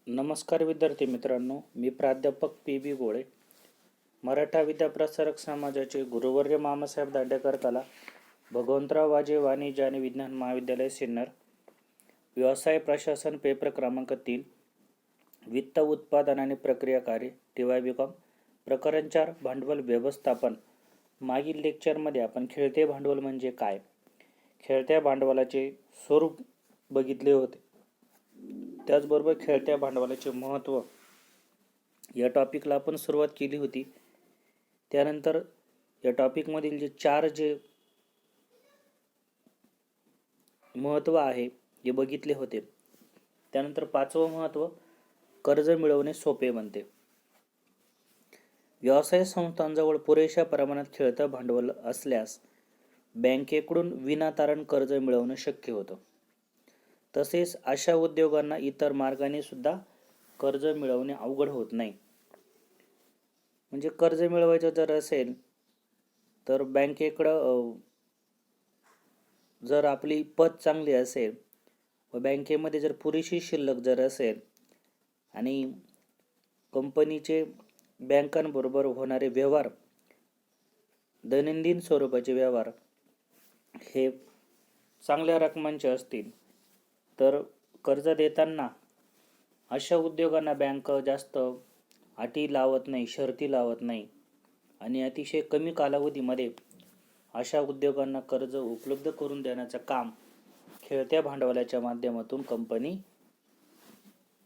नमस्कार विद्यार्थी मित्रांनो, मी प्राध्यापक पी.बी. गोळे, मराठा विद्याप्रसारक समाजाचे गुरुवर्य मामासाहेब दांडेकर कला, भगवंतराव वाजे वाणिज्य आणि विज्ञान महाविद्यालय सिन्नर, व्यवसाय प्रशासन पेपर क्रमांक 3, वित्त उत्पादन आणि प्रक्रिया कार्य TY.BCom, प्रकरण 4, भांडवल व्यवस्थापन. मागील लेक्चरमध्ये आपण खेळते भांडवल म्हणजे काय, खेळत्या भांडवलाचे स्वरूप बघितले होते. त्याचबरोबर खेळत्या भांडवलाचे महत्त्व या टॉपिकला आपण सुरुवात केली होती. त्यानंतर या टॉपिकमधील जे 4 महत्त्व आहे हे बघितले होते. त्यानंतर 5वं महत्त्व, कर्ज मिळवणे सोपे बनते. व्यवसाय संस्थांजवळ पुरेशा प्रमाणात खेळतं भांडवल असल्यास बँकेकडून विनातारण कर्ज मिळवणं शक्य होतं. तसेच अशा उद्योगांना इतर मार्गाने सुद्धा कर्ज मिळवणे अवघड होत नाही. म्हणजे कर्ज मिळवायचं जर असेल तर बँकेकडं जर आपली पत चांगली असेल व बँकेमध्ये जर पुरेशी शिल्लक जर असेल आणि कंपनीचे बँकांबरोबर होणारे व्यवहार, दैनंदिन स्वरूपाचे व्यवहार हे चांगल्या रकमांचे असतील तर कर्ज देताना अशा उद्योगांना बँक जास्त अटी लावत नाही, शर्ती लावत नाही आणि अतिशय कमी कालावधीमध्ये अशा उद्योगांना कर्ज उपलब्ध करून देण्याचं काम खेळत्या भांडवलाच्या माध्यमातून कंपनी,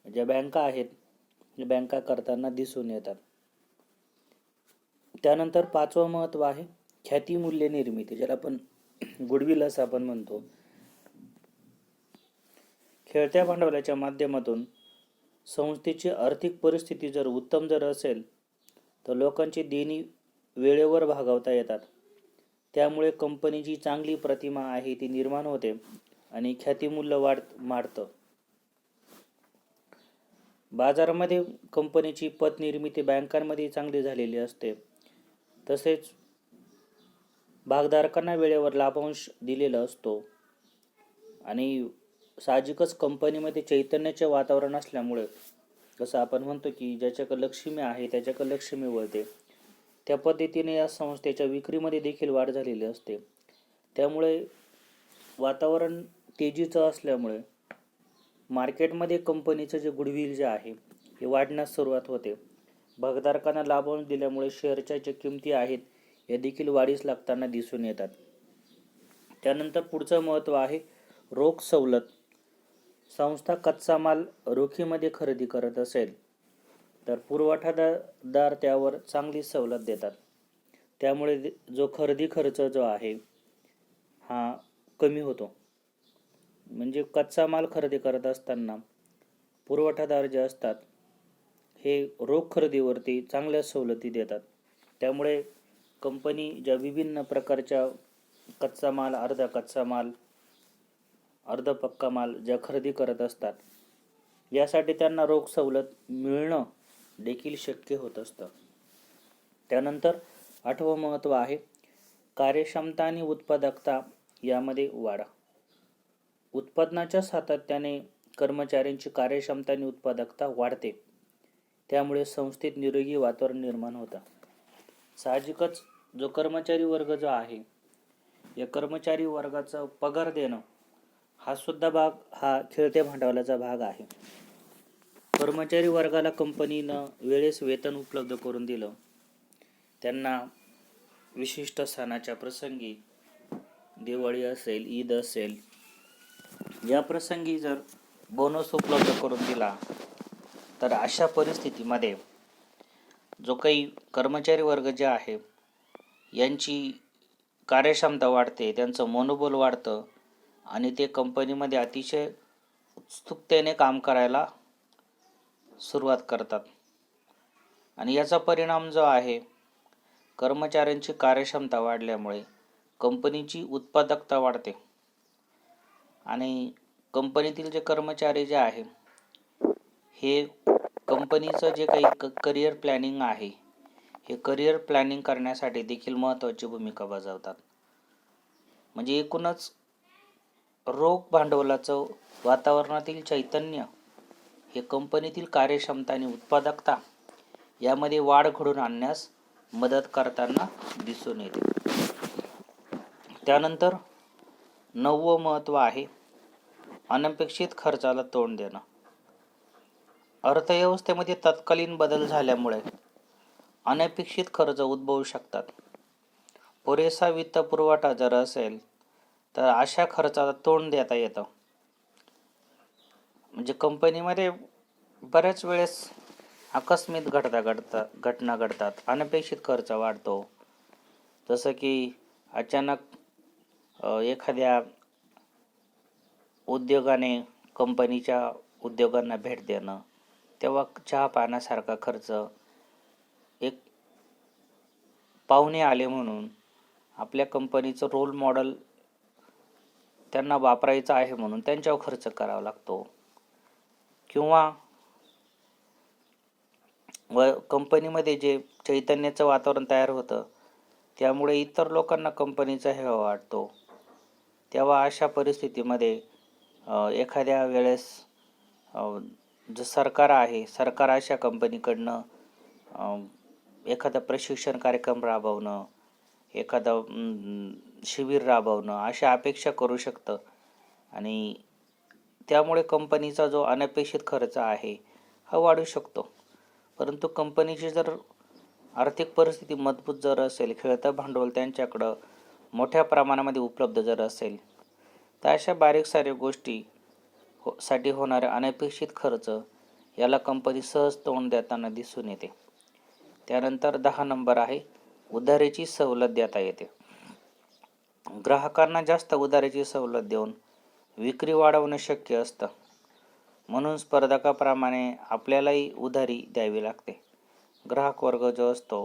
ज्या बँका आहेत, बँका करताना दिसून येतात. त्यानंतर 5वं महत्त्व आहे ख्याती मूल्य निर्मिती, ज्याला आपण गुडविल असं आपण म्हणतो. खेळत्या भांडवलाच्या माध्यमातून संस्थेची आर्थिक परिस्थिती जर उत्तम जर असेल तर लोकांची देणी वेळेवर भागवता येतात. त्यामुळे कंपनीची चांगली प्रतिमा आहे ती निर्माण होते आणि ख्यातीमूल्य वाढतं. बाजारामध्ये कंपनीची पत निर्मिती बँकांमध्ये चांगली झालेली असते. तसेच भागधारकांना वेळेवर लाभांश दिलेला असतो आणि साहजिकच कंपनीमध्ये चैतन्याचे वातावरण असल्यामुळे, जसं आपण म्हणतो की ज्याच्याकडे लक्ष्मी आहे त्याच्याकडे लक्ष्मी वळते, त्या पद्धतीने या संस्थेच्या विक्रीमध्ये देखील वाढ झालेली असते. त्यामुळे वातावरण तेजीचं असल्यामुळे मार्केटमध्ये कंपनीचं जे गुडविल जे आहे हे वाढण्यास सुरुवात होते. भागधारकांना लाभांश दिल्यामुळे शेअरच्या ज्या किमती आहेत या देखील वाढीस लागताना दिसून येतात. त्यानंतर पुढचं महत्त्व आहे रोख सवलत. संस्था कच्चा माल रोखीमध्ये खरेदी करत असेल तर पुरवठादार त्यावर चांगली सवलत देतात. त्यामुळे जो खरेदी खर्च जो आहे हा कमी होतो. म्हणजे कच्चा माल खरेदी करत असताना पुरवठादार जे असतात हे रोख खरेदीवरती चांगल्या सवलती देतात. त्यामुळे कंपनी ज्या विभिन्न प्रकारच्या कच्चा माल, अर्धा कच्चा माल, अर्ध पक्का माल ज्या खरेदी करत असतात यासाठी त्यांना रोख सवलत मिळणं देखील शक्य होत असतं. त्यानंतर 8वं महत्त्व आहे कार्यक्षमता आणि उत्पादकता यामध्ये वाढ. उत्पादनाच्या सातत्याने कर्मचाऱ्यांची कार्यक्षमता आणि उत्पादकता वाढते. त्यामुळे संस्थेत निरोगी वातावरण निर्माण होतं. साहजिकच जो कर्मचारी वर्ग जो आहे या कर्मचारी वर्गाचा पगार देणं हा सुद्धा भाग हा खेळत्या भांडवलाचा भाग आहे. कर्मचारी वर्गाला कंपनीनं वेळेस वेतन उपलब्ध करून दिलं, त्यांना विशिष्ट सणाच्या प्रसंगी, दिवाळी असेल, ईद असेल, या प्रसंगी जर बोनस उपलब्ध करून दिला तर अशा परिस्थितीमध्ये जो काही कर्मचारी वर्ग जे आहे यांची कार्यक्षमता वाढते, त्यांचं मनोबल वाढतं आणि ते कंपनीमध्ये अतिशय उत्सुकतेने काम करायला सुरुवात करतात. आणि याचा परिणाम जो आहे, कर्मचाऱ्यांची कार्यक्षमता वाढल्यामुळे कंपनीची उत्पादकता वाढते आणि कंपनीतील जे कर्मचारी जे आहे हे कंपनीचं जे काही करिअर प्लॅनिंग आहे हे करिअर प्लॅनिंग करण्यासाठी देखील महत्त्वाची भूमिका बजावतात. म्हणजे एकूणच रोख भांडवलाचं वातावरणातील चैतन्य हे कंपनीतील कार्यक्षमता आणि उत्पादकता यामध्ये वाढ घडवून आणण्यास मदत करताना दिसून येते. त्यानंतर 9वं महत्त्व आहे अनपेक्षित खर्चाला तोंड देणं. अर्थव्यवस्थेमध्ये तत्कालीन बदल झाल्यामुळे अनपेक्षित खर्च उद्भवू शकतात. पुरेसा वित्तपुरवठा जर असेल तर अशा खर्चाला तोंड देता येतं. म्हणजे कंपनीमध्ये बऱ्याच वेळेस आकस्मिक घटना घडतात, अनपेक्षित खर्च वाढतो. जसं की अचानक एखाद्या उद्योगाने कंपनीच्या उद्योगांना भेट देणं, तेव्हा चहा पाण्यासारखा खर्च, एक पाहुणे आले म्हणून आपल्या कंपनीचं रोल मॉडेल त्यांना वापरायचं आहे म्हणून त्यांच्यावर खर्च करावा लागतो. किंवा कंपनीमध्ये जे चैतन्याचं वातावरण तयार होतं त्यामुळे इतर लोकांना कंपनीचा हेवा वाटतो. तेव्हा अशा परिस्थितीमध्ये एखाद्या वेळेस जे सरकार अशा कंपनीकडनं एखादा प्रशिक्षण कार्यक्रम राबवणं, एखादं शिबिर राबवणं अशा अपेक्षा करू शकतं आणि त्यामुळे कंपनीचा जो अनपेक्षित खर्च आहे हा वाढू शकतो. परंतु कंपनीची जर आर्थिक परिस्थिती मजबूत जर असेल, खेळतं भांडवल त्यांच्याकडं मोठ्या प्रमाणामध्ये उपलब्ध जर असेल, तर अशा बारीक सारीक गोष्टी साठी होणारे अनपेक्षित खर्च याला कंपनी सहज तोंड देताना दिसून येते. त्यानंतर 10 नंबर आहे उधारीची सवलत देता येते. ग्राहकांना जास्त उधारीची सवलत देऊन विक्री वाढवणं शक्य असतं. म्हणून स्पर्धकाप्रमाणे आपल्यालाही उधारी द्यावी लागते. ग्राहक वर्ग जो असतो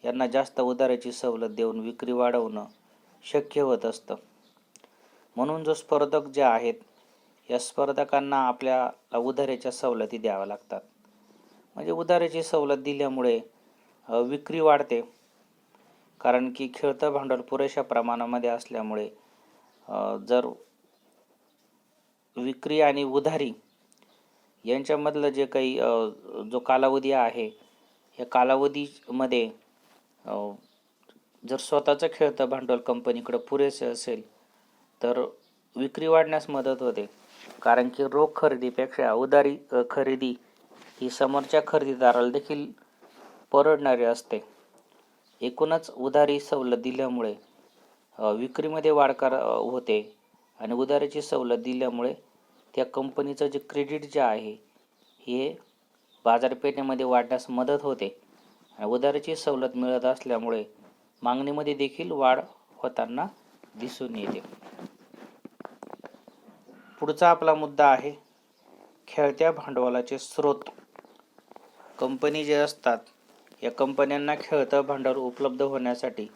यांना जास्त उधारीची सवलत देऊन विक्री वाढवणं शक्य होत असतं. म्हणून जो स्पर्धक जे आहेत या स्पर्धकांना आपल्याला उधारीच्या सवलती द्याव्या लागतात. म्हणजे उधारीची सवलत दिल्यामुळे विक्री वाढते, कारण की खेळतं भांडवल पुरेशा प्रमाणामध्ये असल्यामुळे जर विक्री आणि उधारी यांच्यामधलं जे काही जो कालावधी आहे या कालावधीमध्ये जर स्वतःचं खेळतं भांडवल कंपनीकडे पुरेसे असेल तर विक्री वाढण्यास मदत होते. कारण की रोख खरेदीपेक्षा उधारी खरेदी ही समोरच्या खरेदीदाराला देखील परवडणारी असते. एकूणच उधारी सवलत दिल्यामुळे विक्रीमध्ये वाढ होते आणि उधारीची सवलत दिल्यामुळे त्या कंपनीचं जे क्रेडिट जे आहे हे बाजारपेठेमध्ये वाढण्यास मदत होते आणि उधारीची सवलत मिळत असल्यामुळे मागणीमध्ये देखील वाढ होताना दिसून येते. पुढचा आपला मुद्दा आहे खेळत्या भांडवलाचे स्रोत. कंपनी जे असतात या कंपन्यांना खेळतं भांडवल उपलब्ध होण्यासाठी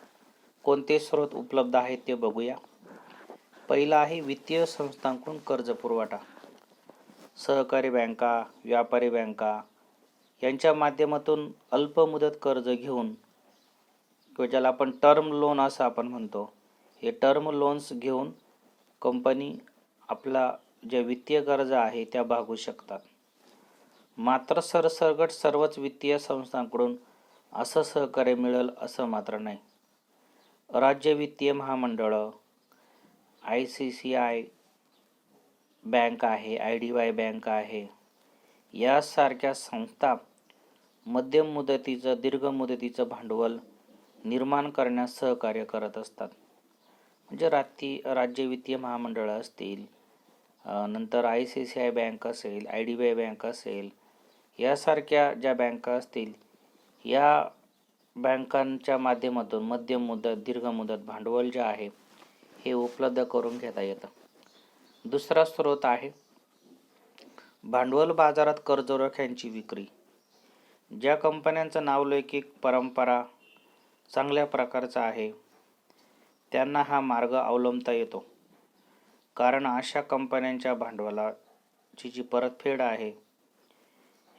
कोणते स्रोत उपलब्ध आहेत ते बघूया. पहिला आहे वित्तीय संस्थांकडून कर्ज पुरवठा. सहकारी बँका, व्यापारी बँका यांच्या माध्यमातून अल्प मुदत कर्ज घेऊन किंवा ज्याला आपण टर्म लोन असं आपण म्हणतो, हे टर्म लोन्स घेऊन कंपनी आपला जे वित्तीय गरजा आहे त्या भागवू शकतात. मात्र सरसकट सर्वच वित्तीय संस्थांकडून असं सहकार्य मिळेल असं मात्र नाही. राज्य वित्तीय महामंडळं, ICICI बँक आहे, IDBI बँक आहे, यासारख्या संस्था मध्यम मुदतीचं दीर्घ मुदतीचं भांडवल निर्माण करण्यास सहकार्य करत असतात. म्हणजे राज्य वित्तीय महामंडळं असतील, नंतर ICICI बँक असेल, IDBI बँक असेल, यासारख्या ज्या बँका असतील या बँकांच्या माध्यमातून मध्यम मुदत दीर्घ मुदत भांडवल जे आहे हे उपलब्ध करून घेता येतं. दुसरा स्रोत आहे भांडवल बाजारात कर्जरोख्यांची विक्री. ज्या कंपन्यांचं नावलौकिक परंपरा चांगल्या प्रकारचा आहे त्यांना हा मार्ग अवलंबता येतो, कारण अशा कंपन्यांच्या भांडवलाची जी परतफेड आहे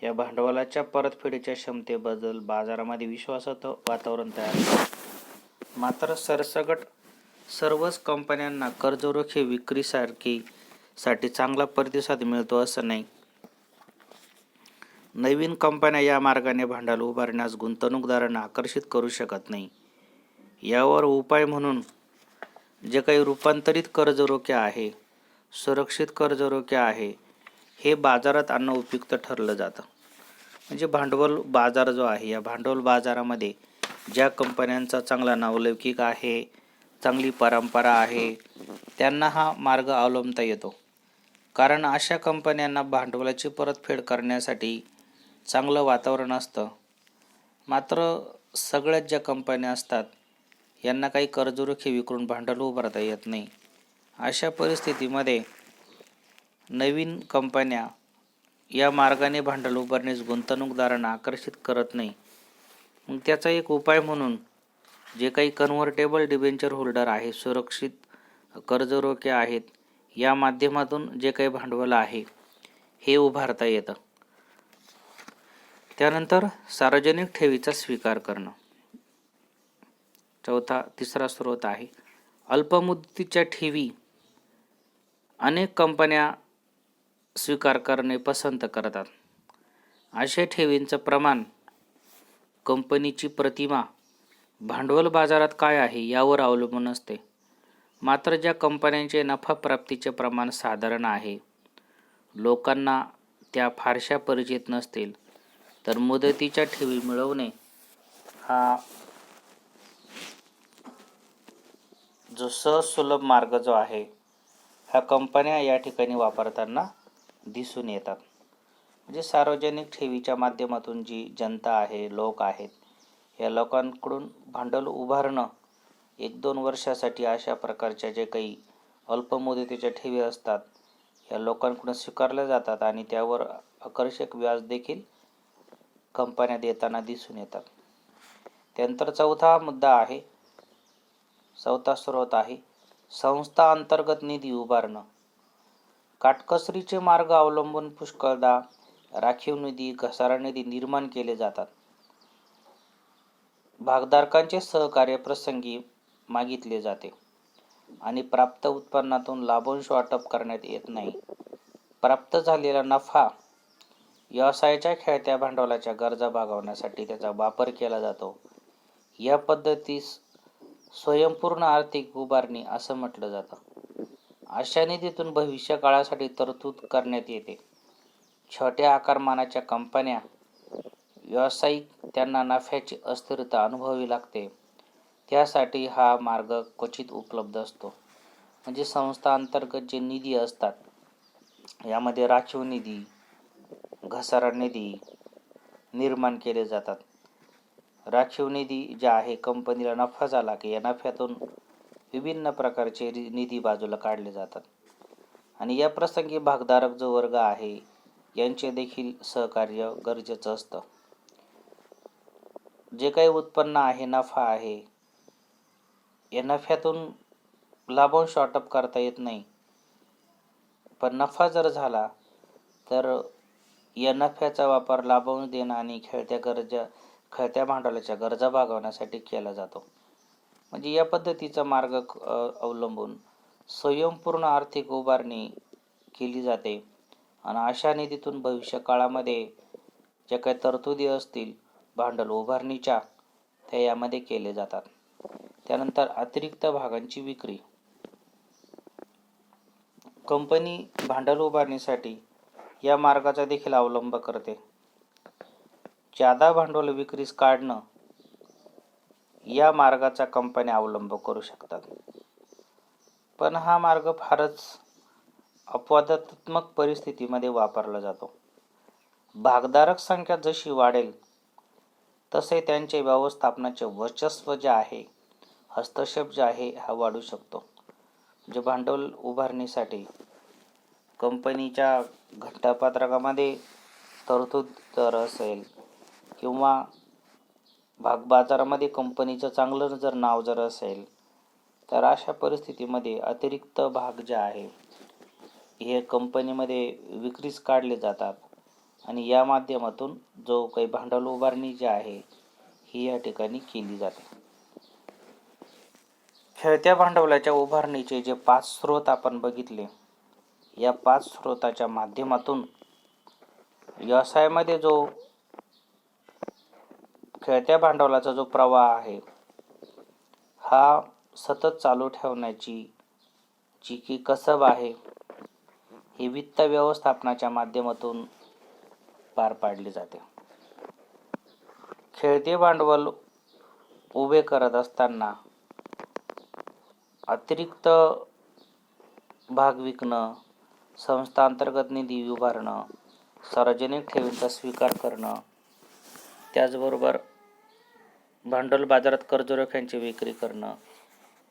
या भांडवलाच्या परतफेडीच्या क्षमतेबद्दल बाजारामध्ये विश्वासाचं वातावरण तयार होतं. मात्र सरसकट सर्वच कंपन्यांना कर्जरोखे विक्रीसाठी चांगला प्रतिसाद मिळतो असं नाही. नवीन कंपन्या या मार्गाने भांडवल उभारण्यास गुंतवणूकदारांना आकर्षित करू शकत नाही. यावर उपाय म्हणून जे काही रूपांतरित कर्ज रोखे आहे, सुरक्षित कर्ज रोखे आहे, हे बाजारात आणणं उपयुक्त ठरलं जातं. म्हणजे भांडवल बाजार जो आहे, या भांडवल बाजारामध्ये ज्या कंपन्यांचा चांगला नावलौकिक आहे, चांगली परंपरा आहे, त्यांना हा मार्ग अवलंबता येतो. कारण अशा कंपन्यांना भांडवलाची परतफेड करण्यासाठी चांगलं वातावरण असतं. मात्र सगळ्यात ज्या कंपन्या असतात यांना काही कर्जरोखे विकून भांडवल उभारता येत नाही. अशा परिस्थितीमध्ये नवीन कंपन्या या मार्गाने भांडवल उभारण्यास गुंतवणूकदारांना आकर्षित करत नाही. मग त्याचा एक उपाय म्हणून जे काही कन्व्हर्टेबल डिबेंचर होल्डर आहे, सुरक्षित कर्जरोखे आहेत, या माध्यमातून जे काही भांडवल आहे हे उभारता येतं. त्यानंतर सार्वजनिक ठेवीचा स्वीकार करणं. तिसरा स्रोत आहे अल्पमुदतीच्या ठेवी. अनेक कंपन्या स्वीकार करणे पसंत करतात. अशा ठेवींचं प्रमाण, कंपनीची प्रतिमा, भांडवल बाजारात काय आहे यावर अवलंबून असते. मात्र ज्या कंपन्यांचे नफा प्राप्तीचे प्रमाण साधारण आहे, लोकांना त्या फारशा परिचित नसतील, तर मुदतीच्या ठेवी मिळवणे हा जो सहज मार्ग जो आहे, ह्या कंपन्या या ठिकाणी वापरताना दिसून येतात. म्हणजे सार्वजनिक ठेवीच्या माध्यमातून जी जनता आहे, लोक आहेत, या लोकांकडून भांडवल उभारणं 1-2 वर्षासाठी अशा प्रकारच्या जे काही अल्पमुदतीच्या ठेवी असतात या लोकांकडून स्वीकारल्या जातात आणि त्यावर आकर्षक व्याज देखील कंपन्या देताना दिसून येतात. त्यानंतर चौथा स्रोत आहे संस्था अंतर्गत निधी उभारणं. काटकसरीचे मार्ग अवलंबून पुष्कळदा राखीव निधी, घसारा निधी निर्माण केले जातात. भागधारकांचे सहकार्य प्रसंगी मागितले जाते आणि प्राप्त उत्पन्नातून लाभांश वाटप करण्यात येत नाही. प्राप्त झालेला नफा व्यवसायाच्या खेळत्या भांडवलाच्या गरजा भागवण्यासाठी त्याचा वापर केला जातो. या पद्धतीस स्वयंपूर्ण आर्थिक उभारणी असं म्हटलं जातं. अशा निधीतून भविष्य काळासाठी तरतूद करण्यात येते. छोट्या आकारमानाच्या कंपन्या, व्यावसायिक त्यांना नफ्याची अस्थिरता अनुभवावी लागते. त्यासाठी हा मार्ग क्वचित उपलब्ध असतो. म्हणजे संस्था अंतर्गत जे निधी असतात यामध्ये राखीव निधी, घसारा निधी निर्माण केले जातात. राखीव निधी ज्या आहे, कंपनीला नफा झाला की या नफ्यातून विभिन्न प्रकारचे निधी बाजूला काढले जातात आणि या प्रसंगी भागधारक जो वर्ग आहे यांचे देखील सहकार्य गरजेचं असतं. जे काही उत्पन्न आहे, नफा आहे, या नफ्यातून लाभांश वाटप करता येत नाही. पण नफा जर झाला तर या नफ्याचा वापर लाभांश देणं आणि खेळत्या भांडवलाच्या गरजा भागवण्यासाठी केला जातो. म्हणजे या पद्धतीचा मार्ग अवलंबून स्वयंपूर्ण आर्थिक उभारणी केली जाते आणि अशा निधीतून भविष्य काळामध्ये ज्या काही तरतुदी असतील भांडवल उभारणीच्या, त्या यामध्ये केले जातात. त्यानंतर अतिरिक्त भागांची विक्री. कंपनी भांडवल उभारणीसाठी या मार्गाचा देखील अवलंब करते. जादा भांडवल विक्रीस काढणं या मार्गाचा कंपन्या अवलंब करू शकतात. पण हा मार्ग फारच अपवादात्मक परिस्थितीमध्ये वापरला जातो. भागधारक संख्या जशी वाढेल तसे त्यांचे व्यवस्थापनाचे वर्चस्व जे आहे, हस्तक्षेप जे आहे हा वाढू शकतो. म्हणजे भांडवल उभारणीसाठी कंपनीच्या घंटापत्रकामध्ये तरतूद जर असेल किंवा भागबाजारामध्ये कंपनीचं चांगलं जर नाव जर असेल, तर अशा परिस्थितीमध्ये अतिरिक्त भाग जे आहे हे कंपनीमध्ये विक्रीस काढले जातात आणि या माध्यमातून जो काही भांडवल उभारणी जी आहे ही या ठिकाणी केली जाते. खेळत्या भांडवलाच्या उभारणीचे जे 5 स्रोत आपण बघितले, या 5 स्रोताच्या माध्यमातून व्यवसायामध्ये जो खेळत्या भांडवलाचा जो प्रवाह आहे हा सतत चालू ठेवण्याची जी की कसब आहे ही वित्त व्यवस्थापनाच्या माध्यमातून पार पाडली जाते. खेळते भांडवल उभे करत असताना अतिरिक्त भाग विकणं, संस्थांतर्गत निधी उभारणं, सार्वजनिक ठेवींचा स्वीकार करणं, त्याचबरोबर भांडवल बाजारात कर्ज रोख्यांची विक्री करणं,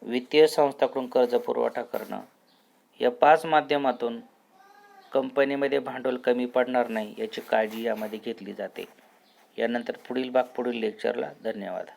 वित्तीय संस्थांकडून कर्ज पुरवठा करणं, या 5 माध्यमातून कंपनीमध्ये भांडवल कमी पडणार नाही याची काळजी यामध्ये घेतली जाते. यानंतर पुढील लेक्चरला धन्यवाद.